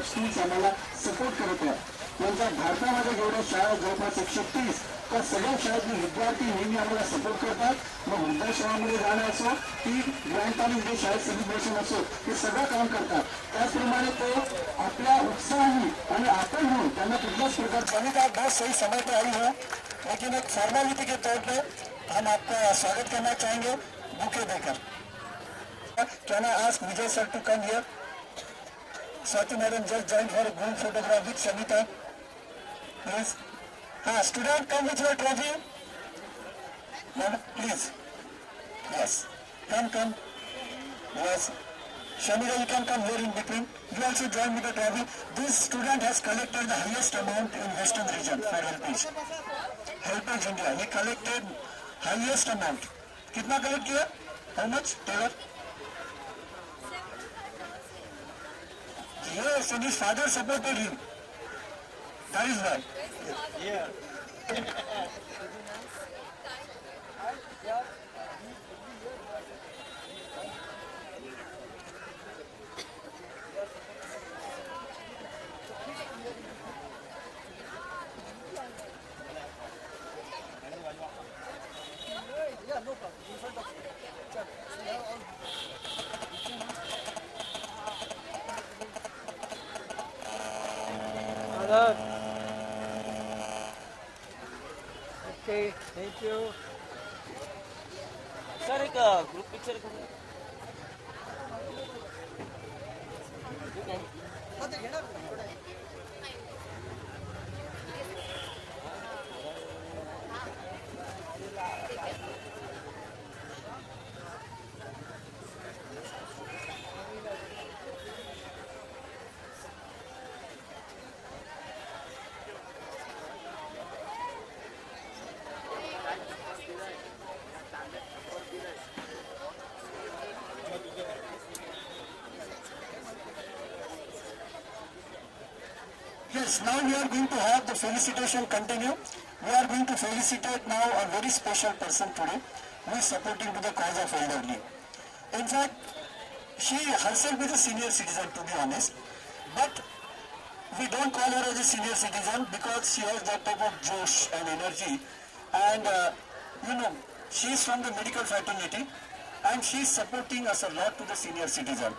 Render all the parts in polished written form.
Of schools आम्हाला support करत आहेत. त्यांच्या भारतामध्ये जेवढ्या शाळा जवळपास 130 त्या सगळ्या शाळेतले विद्यार्थी नेहमी आम्हाला सपोर्ट करतात. मग वृद्धाश्रमामध्ये जाणं असो की ग्रँड पॅरेंट्स डे शाळेत सेलिब्रेशन असो हे सगळं काम करतात. त्याचप्रमाणे ते आपल्या उत्साही आणि आपण होऊन त्यांना कुठल्याच प्रकार का बहुत सही समय पर आई है, लेकिन एक फॉर्मेलिटी के तौर पे हम आपका स्वागत करना चाहेंगे बुके देकर. Can I ask Vijay sir to come here? Swati madam just joined for a group photograph with Shamita. Please. Student, come with your trophy. Madam, please. Yes. Come. Yes. Shamita, you can come here in between. You also join with the trophy. This student has collected the highest amount in Western region for Helpage. Helpage India. He collected highest amount. कितना collect किया? How much? Taylor? Yes, and his father supported him. That is why. Yeah. Okay, thank you. Sir एक group picture करूँ. Yes, now we are going to have the felicitation continue. We are going to felicitate now a very special person today who is supporting to the cause of elderly. In fact, she herself is a senior citizen, to be honest, but we don't call her as a senior citizen because she has that type of josh and energy, and she is from the medical fraternity and she is supporting us a lot to the senior citizen.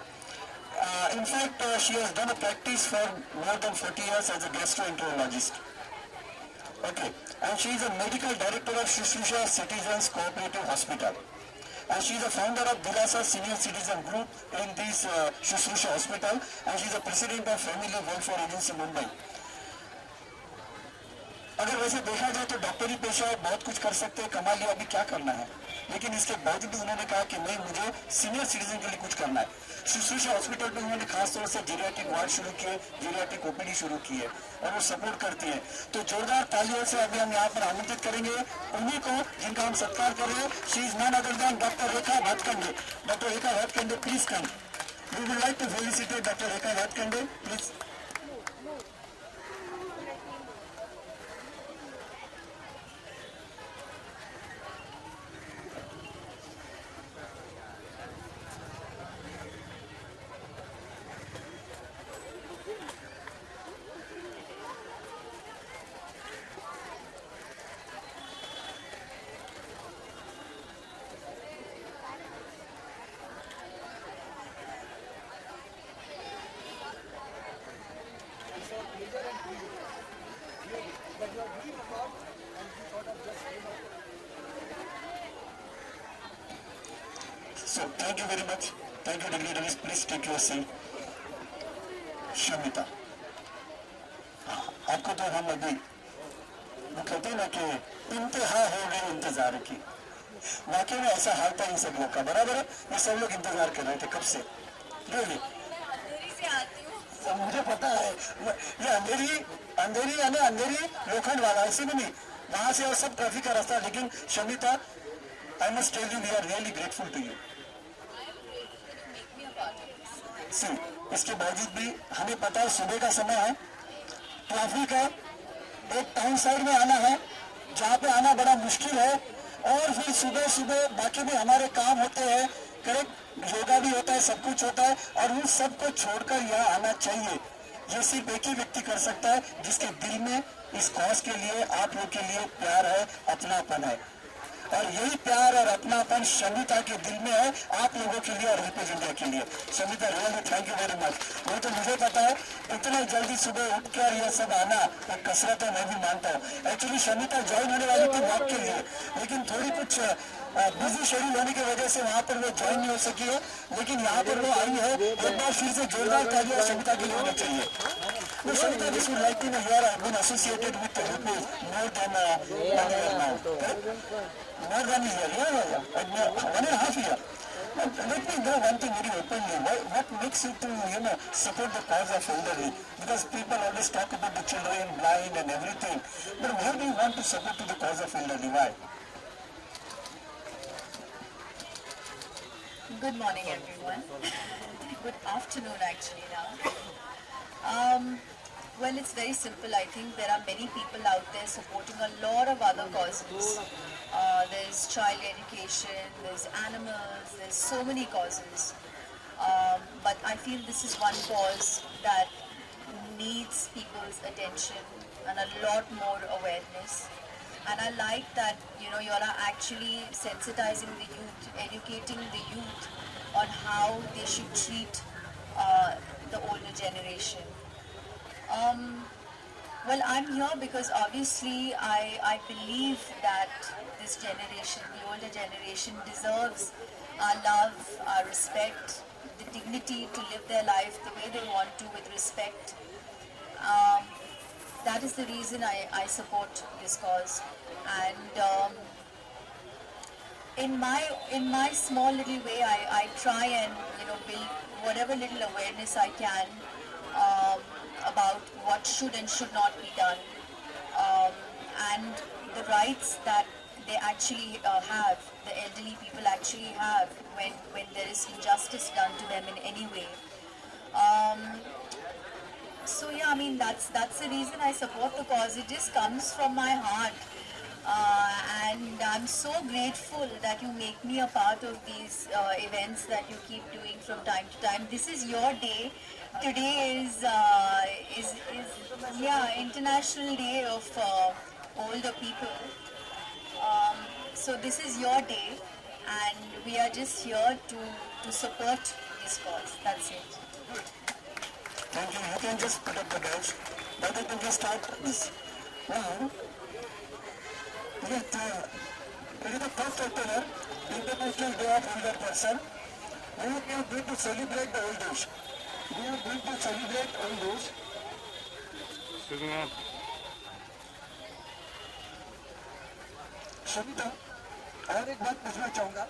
In fact, she has done a practice for more than 40 years as a gastroenterologist. Okay, and she is a medical director of Shushruksha Citizens Cooperative Hospital. And she is a founder of Dilasa Senior Citizen Group in this Shushruksha Hospital, and she is a president of Family Welfare Agency Mumbai. अगर वैसे देखा जाए तो डॉक्टरी पेशा है, बहुत कुछ कर सकते हैं, कमा लिया, अभी क्या करना है, लेकिन इसके बावजूद उन्होंने कहा कि नहीं, मुझे सीनियर सिटीजन के लिए कुछ करना है. शुश्रूषा हॉस्पिटल में उन्होंने खासतौर से जीरियाट्रिक वार्ड शुरू किए, जीरियाट्रिक ओपीडी शुरू की है और वो सपोर्ट करती है. तो जोरदार तालियों से अभी हम यहाँ पर आमंत्रित करेंगे उन्हीं को जिनका हम सत्कार कर रहे हैं. She is none other than doctor Rekha Bhatkhande. Doctor Rekha Bhatkhande, please come. We would like to felicitate doctor Rekha Bhatkhande, please. So, thank you very much. Thank you, dignitaries. Please take your seat. Shamita, आपको तो हम अभी वो कहते हैं ना कि इंतहा हो गई इंतजार की. वाकई में ऐसा हाल था इन सब लोग का. बराबर है, ये सब लोग इंतजार कर रहे थे कब से. रियली मुझे पता है ये अंधेरी है ना, अंधेरी लोखंड वाला, ऐसे भी नहीं, वहां से और सब ट्रैफिक का रास्ता. लेकिन Shamita, I must tell you, we are really grateful to you. इसके बावजूद भी हमें पता है सुबह का समय है, ट्रैफिक है, एक टाउन साइड में आना है जहाँ पे आना बड़ा मुश्किल है, और फिर सुबह सुबह बाकी भी हमारे काम होते हैं, करेक्ट, योगा भी होता है, सब कुछ होता है, और उन सबको छोड़कर यहाँ आना चाहिए. ये सिर्फ एक ही व्यक्ति कर सकता है जिसके दिल में इस कॉज के लिए, आप लोग के लिए प्यार है, अपनापन है। और यही प्यार और अपनापन शमिता के दिल में है, आप लोगों के लिए और हेल्पेज इंडिया के लिए। Shamita really thank you very much. वो तो मुझे पता है इतना जल्दी सुबह उठ कर यह सब आना तो कसरत है, मैं भी मानता हूँ। एक्चुअली शमिता ज्वाइन होने वाली थी वॉक के लिए, लेकिन थोड़ी कुछ बिजी शेड्यूल होने की वजह से वहाँ पर वो ज्वाइन नहीं हो सकी है, लेकिन यहाँ पर वो आई है। एक बार फिर से जोरदार तालियां शमिता के लिए होनी चाहिए। No, Shanita, this would like to know here I've been associated with the Hippo more than 1 year now. More than a year, yeah. And, 1.5 years. Let me know one thing very openly. What makes you to, support the cause of elderly? Because people always talk about the children, blind and everything. But why do you want to support to the cause of elderly? Why? Good morning, everyone. Good afternoon, actually, now. Well, it's very simple. I think there are many people out there supporting a lot of other causes. There's child education, there's animals, there's so many causes. But I feel this is one cause that needs people's attention and a lot more awareness. And I like that, you all are actually sensitizing the youth, educating the youth on how they should treat the older generation. Well, I'm here because obviously I believe that this generation, the older generation, deserves our love, our respect, the dignity to live their life the way they want to with respect. That is the reason I support this cause. And in my small little way, I try and build whatever little awareness I can about what should and should not be done, and the rights that they actually have, the elderly people actually have when there is injustice done to them in any way. So yeah, I mean that's the reason I support the cause. It just comes from my heart. And I'm so grateful that you make me a part of these events that you keep doing from time to time. This is your day. Today is International Day of Older People. So this is your day, and we are just here to support this cause. That's it. Thank you. You can just put up the badge. But I can just start this. Now, it is the 1st October, International Day of Older Person. We are going to celebrate the old age. We are going to celebrate old age. Shamita, और एक बात पूछना चाहूँगा.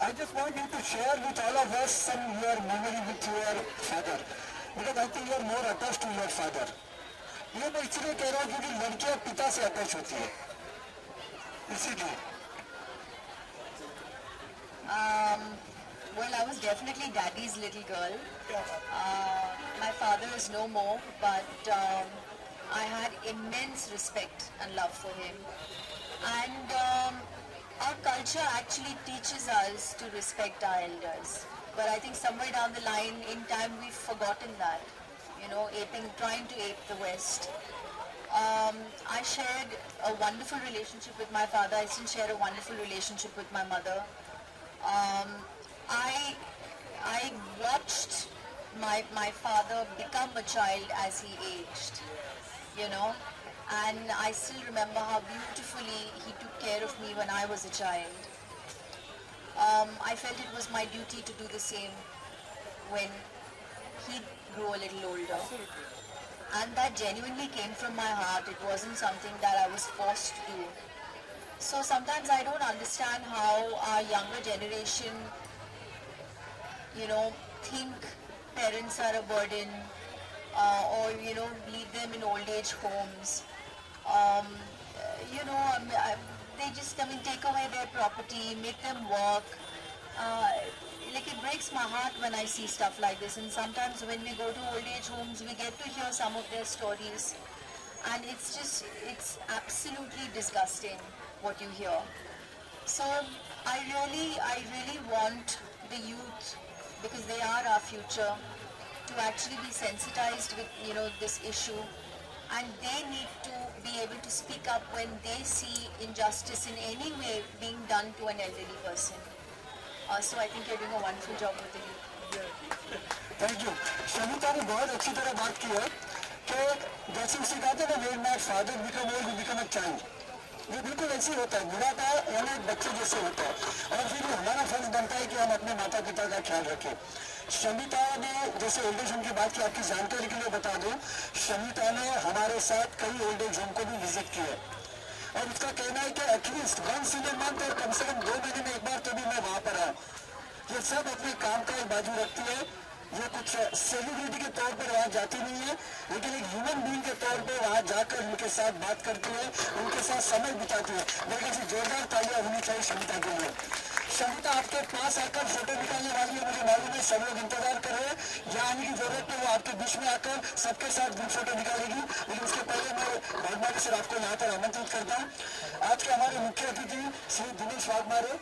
I just want you to share with all of us some your memory with your father, because I think you are more attached to your father. ये मैं इसलिए कह रहा हूँ क्योंकि लड़कियाँ पिता से अटैच होती है, इसीलिए. Well, I was definitely daddy's little girl. My father is no more, but I had immense respect and love for him. And our culture actually teaches us to respect our elders. But I think somewhere down the line, in time, we've forgotten that. Trying to ape the West. I shared a wonderful relationship with my father. I still share a wonderful relationship with my mother. I watched my father become a child as he aged, and I still remember how beautifully he took care of me when I was a child. I felt it was my duty to do the same when he grew a little older. And that genuinely came from my heart. It wasn't something that I was forced to do. So sometimes I don't understand how our younger generation, think parents are a burden, or, leave them in old age homes. They just, take away their property, make them work. It breaks my heart when I see stuff like this. And sometimes when we go to old age homes, we get to hear some of their stories. And it's absolutely disgusting what you hear. So I really want the youth, because they are our future, to actually be sensitized with, you know, this issue, and they need to be able to speak up when they see injustice in any way being done to an elderly person. So I think you're doing a wonderful job with the youth. Thank you. Shamita ने बहुत अच्छी तरह बात की है कि जैसे उसे कहते हैं ना, when my father become old we become a child, ये बिल्कुल ऐसे ही होता है। बुढ़ापा यानी बच्चे जैसे होता है, और फिर हमारा फर्ज बनता है कि हम अपने माता पिता का ख्याल रखें। शमिता ने जैसे ओल्ड एज होम की बात की, आपकी जानकारी के लिए बता दूं, शमिता ने हमारे साथ कई ओल्ड एज होम को भी विजिट किया है, और उसका कहना है कि at least once in a month, और कम से कम 2 महीने में एक बार तो भी मैं वहाँ पर आऊँ। ये सब अपने काम का एक बाजू रखती है, ये कुछ सेलिब्रिटी के तौर पर वहाँ जाती नहीं है, लेकिन एक ह्यूमन बीइंग के तौर पर वहाँ जाकर उनके साथ बात करती है, उनके साथ समय बिताती है। मेरे ख्याल से जोरदार तालियां होनी चाहिए शमिता के लिए। शमिता आपके पास आकर फोटो निकालने वाली है, मुझे मालूम है सब लोग इंतजार कर रहे हैं, यहाँ आने की जरूरत है, वो आपके बीच में आकर सबके साथ ग्रुप फोटो निकालेगी। लेकिन उसके पहले मैं भागमारे सर आपको यहाँ पर आमंत्रित करता हूँ। आज के हमारे मुख्य अतिथि श्री दिनेश वाघमारे,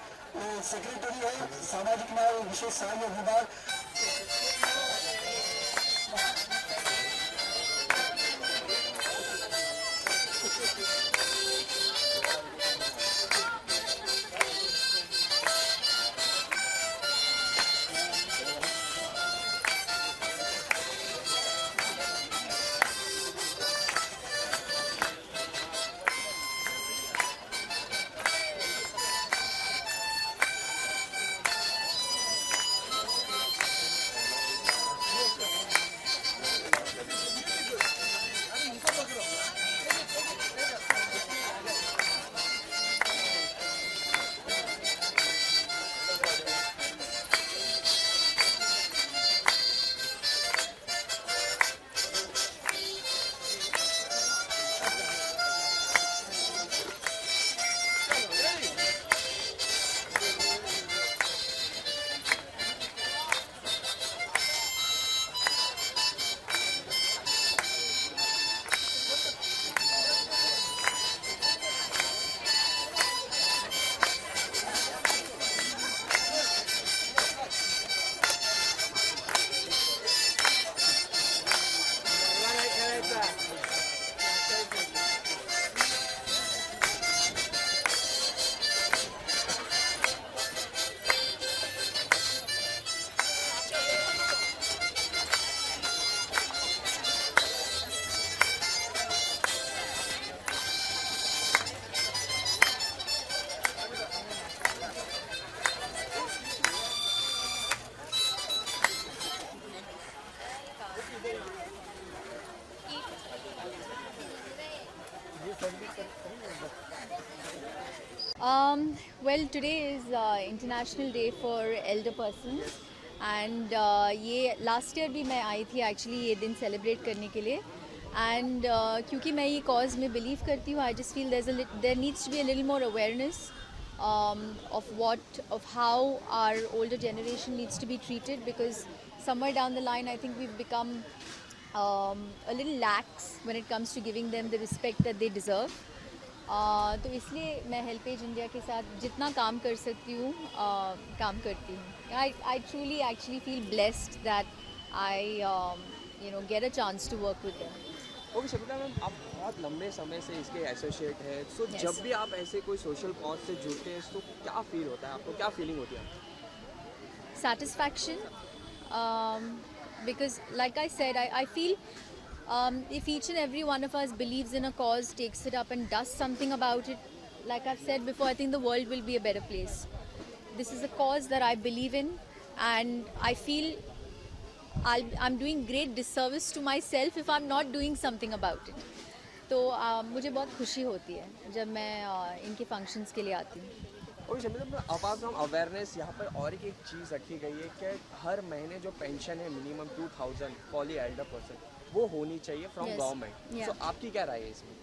सेक्रेटरी है सामाजिक न्याय और विशेष सहाय्य विभाग। Well, today is International Day for Elder Persons, and ये last year भी मैं आई थी actually ये दिन celebrate करने के लिए, and क्योंकि मैं ये cause में believe करती हूँ, I just feel there needs to be a little more awareness of how our older generation needs to be treated, because somewhere down the line I think we've become a little lax when it comes to giving them the respect that they deserve. तो इसलिए मैं help as India के साथ जितना काम कर सकती हूँ काम करती हूँ. I truly actually feel blessed that I get a chance to work with them. Okay Shamita ma'am, आप बहुत लंबे समय से इसके एसोसिएट हैं, सो Yes. जब भी आप ऐसे कोई सोशल कॉज से जुड़ते हैं तो क्या फील होता है आपको, क्या फीलिंग होती है? Satisfaction, because like I said, I feel if each and every one of us believes in a cause, takes it up and does something about it, like I've said before, I think the world will be a better place. This is a cause that I believe in, and I feel I'm doing great disservice to myself if I'm not doing something about it. तो मुझे बहुत खुशी होती है जब मैं इनके functions के लिए आती हूँ. Okay Shamita ma'am, apart from awareness यहाँ पर और एक चीज़ रखी गई है कि हर महीने जो पेंशन है minimum 2000 for the Elder person वो होनी चाहिए फ्रॉम Yes. गवर्नमेंट. Yeah. सो आपकी क्या राय है इसमें?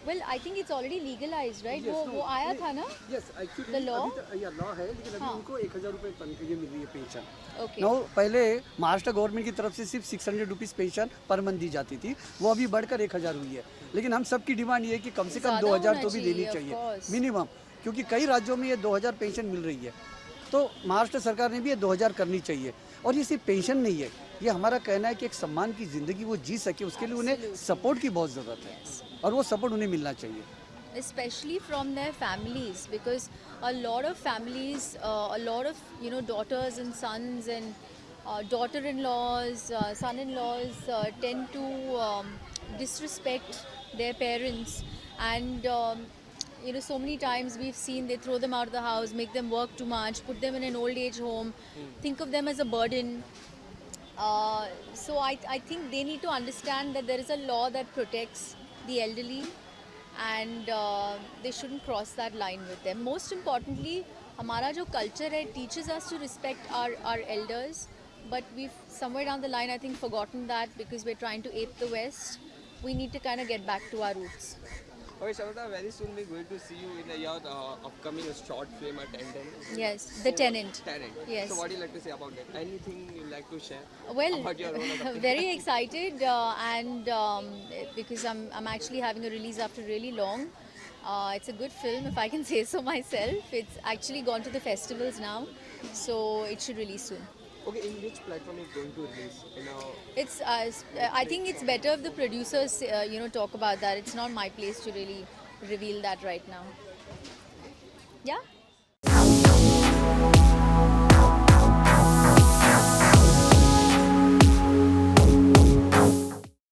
Well, I think it's already legalized, right? वो आया था ना? Yes actually The law? Law है, लेकिन अभी हाँ. उनको 1000 रुपये तनख्वाह मिल रही है पेंशन. Okay. नो पहले महाराष्ट्र गवर्नमेंट की तरफ से सिर्फ 600 रुपीज़ पेंशन पर मंथ दी जाती थी, वो अभी बढ़कर 1000 हुई है. लेकिन हम सबकी डिमांड ये है कि कम से कम ज़्यादा 2000 होना तो भी देनी चाहिए, of चाहिए course. मिनिमम, क्योंकि कई राज्यों में ये 2000 पेंशन मिल रही है. तो महाराष्ट्र सरकार ने भी ये 2000 करनी चाहिए. और ये सिर्फ पेंशन नहीं है, ये हमारा कहना है कि एक सम्मान की ज़िंदगी वो जी सके, उसके लिए उन्हें सपोर्ट की बहुत ज़रूरत है और वो सपोर्ट उन्हें मिलना चाहिए। Especially from their families, because a lot of families, a lot of daughters and sons and daughter-in-laws, son-in-laws tend to disrespect their parents, and so many times we've seen they throw them out of the house, make them work too much, put them in an old age home, think of them as a burden. So I think they need to understand that there is a law that protects the elderly, and they shouldn't cross that line with them. Most importantly, हमारा जो culture है teaches us to respect our elders, but we've somewhere down the line I think forgotten that because we're trying to ape the West. We need to kind of get back to our roots. Okay, Sharada, very soon we're going to see you in your upcoming short film Attendant. Yes, The Tenant. Tenant. Yes. So what do you like to say about that? Anything you like to share Well, about your role of the film? very excited, and because I'm actually having a release after really long. It's a good film, if I can say so myself. It's actually gone to the festivals now, so it should release soon. Okay, in which platform is going to release? It's I think it's better if the producers talk about that. It's not my place to really reveal that right now. Yeah.